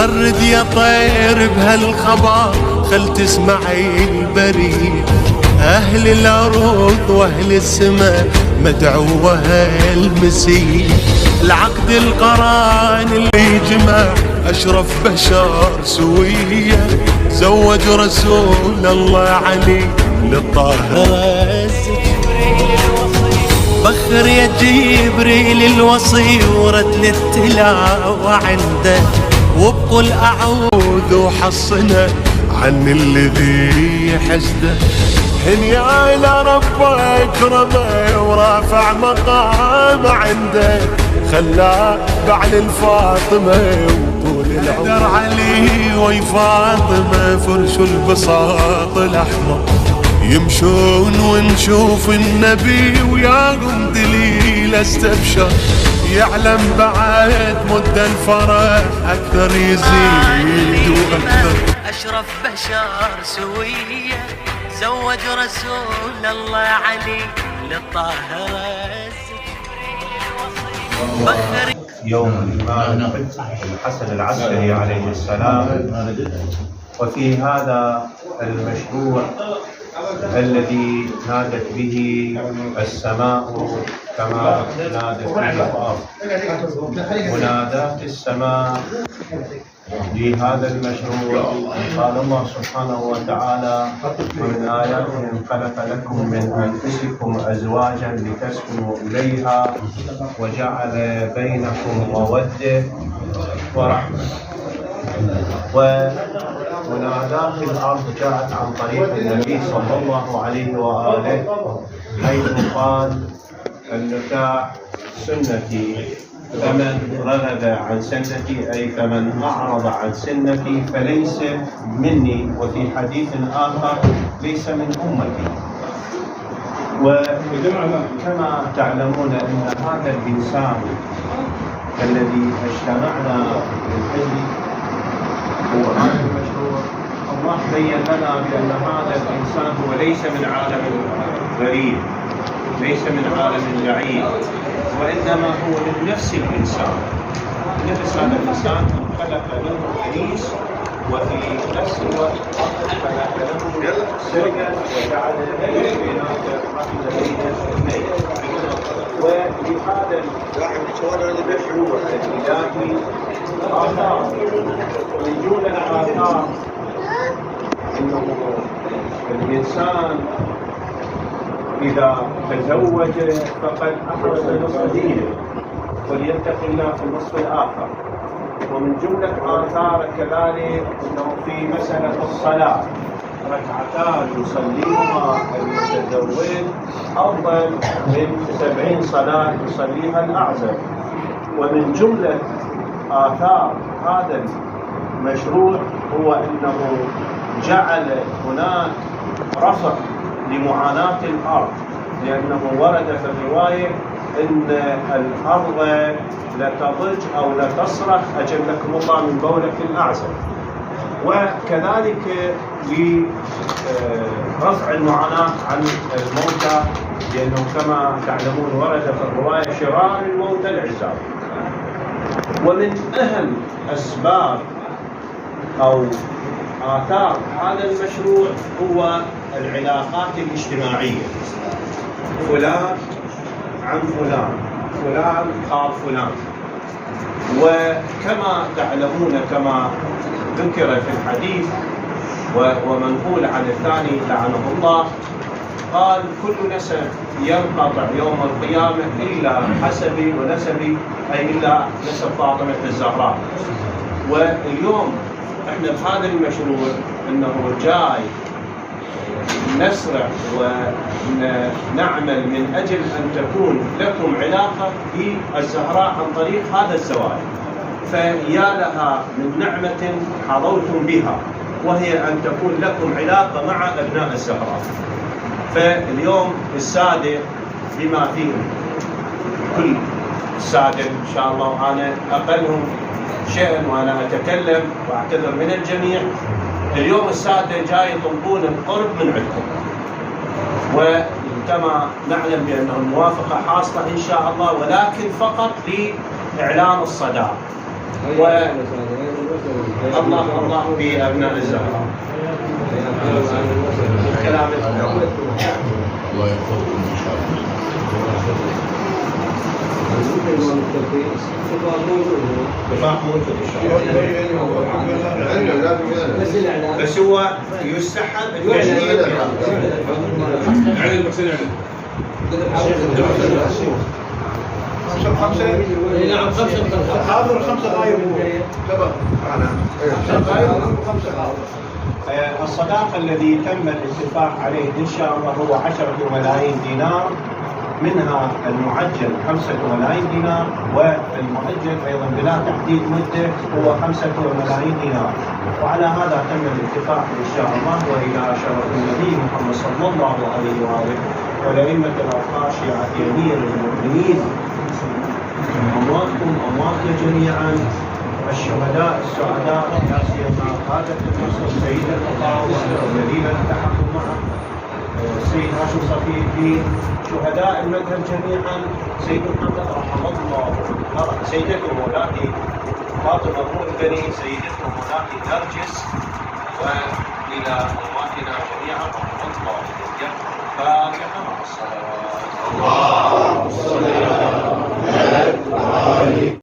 غرد يا طير بهالخبر خل تسمعي البريد، أهل الأرض وأهل السماء مدعوة المسيح، العقد القران اللي جمع أشرف بشر سوية، زوج رسول الله علي للطاهرة. بخر يا جبريل الوصي ورد للتلاوة عنده، وبقل أعوذ وحصنا عن الذي حسده، هنيا إلى رب أكرمه ورافع مقام عنده، خلاه بعد الفاطمة وطول العمر علي وي فاطمة، فرش البساط الأحمر يمشون ونشوف النبي وياهم دليل استبشر، يعلم بعد مد الفرح أكثر يزيد وأكثر، أشرف بشر سوية زوج رسول الله علي للطاهرة. يوم الإمام الحسن العسكري عليه السلام، وفي هذا المشروع الذي نادت به السماء كما نادت به الأرض، منادات السماء لهذا المشروع قال الله سبحانه وتعالى: ومن آياته خلق لكم من أنفسكم أزواجا لتسكنوا إليها وجعل بينكم مودة ورحمة. ومنادات الأرض جاءت عن طريق النبي صلى الله عليه وآله، حيث قال: النكاح سنتي فمن رغب عن سنتي، أي فمن أعرض عن سنتي فليس مني، وفي حديث آخر: ليس من أمتي. وكما تعلمون أن هذا الإنسان الذي اجتمعنا من أجله هو هذا المشروع، الله بين لنا بأن هذا الإنسان هو ليس من عالم غريب، ليس من عالم بعيد، وإنما هو من نفس الإنسان، نفس هذا الإنسان خلق له إبليس، وفي نفس الوقت خلق له سرقا وجعل بين الاثنين. ولهذا المشروع الإلهي آثار، من جملة الآثار إنه الإنسان إذا تزوج فقد أحرز نصف دينه، وليتق الله في النصف الآخر. ومن جملة آثار كذلك أنه في مسألة الصلاة ركعتان يصليهما المتزوج أفضل من 70 صلاة يصليها الأعزب. ومن جملة آثار هذا المشروع هو أنه جعل هناك رفع لمعاناة الأرض، لأنه ورد في الرواية إن الأرض لتضج أو لتصرخ أجلكم الله من بولة الأعزب. وكذلك لرفع المعاناة عن الموتى، لأنه كما تعلمون ورد في الرواية: شرار الموتى العزاب. ومن أهم أسباب أو آثار هذا المشروع هو العلاقات الاجتماعية، فلان عن فلان، فلان خال فلان. وكما تعلمون كما ذكر في الحديث ومنقول عن الثاني لعنه الله، قال: كل نسب ينقطع يوم القيامة إلا حسبي ونسبي، أي إلا نسب فاطمة الزهراء. واليوم احنا بهذا المشروع انه جاي نسرع ونعمل من اجل ان تكون لكم علاقه بالزهراء عن طريق هذا الزواج، فيا لها من نعمه حظوتم بها، وهي ان تكون لكم علاقه مع ابناء الزهراء. فاليوم الساده بما فيهم كل الساده ان شاء الله، وانا اقلهم شيئا وانا اتكلم واعتذر من الجميع، اليوم الساده جاي يطلبون القرب من عندكم، وكما نعلم بانه الموافقه حاصله ان شاء الله، ولكن فقط لاعلان الصداقه. الله في أبناء الزهراء. الكلام الله يحفظكم ان شاء اتفاق موجود إن شاء الله. بس هو يستحب التشديد نعم 5 حاضر 5 دقائق الصداق الذي تم الاتفاق عليه إن شاء الله هو 10 ملايين دينار، منها المعجل 5 ملايين دينار، والمؤجل أيضا بلا تحديد مدة هو 5 ملايين دينار. وعلى هذا تم الاتفاق إن شاء الله، وإلى شرف النبي محمد صلى الله عليه وآله ولأئمة الأوقاف شيعة أمير المؤمنين، أمواتكم أمواتنا جميعا، الشهداء السعداء، لا سيما قادة النصر السيد القضاء والذين التحقوا معه، السيد هاشم صفي الدين، شهداء المذهب جميعا، سيد محمد رحمه الله، سيدتكم مولاتي فاطمه ام البنين، سيدتكم مولاتي نرجس، والى امواتنا جميعا رحمه الله. فاتحه مع الصلاه.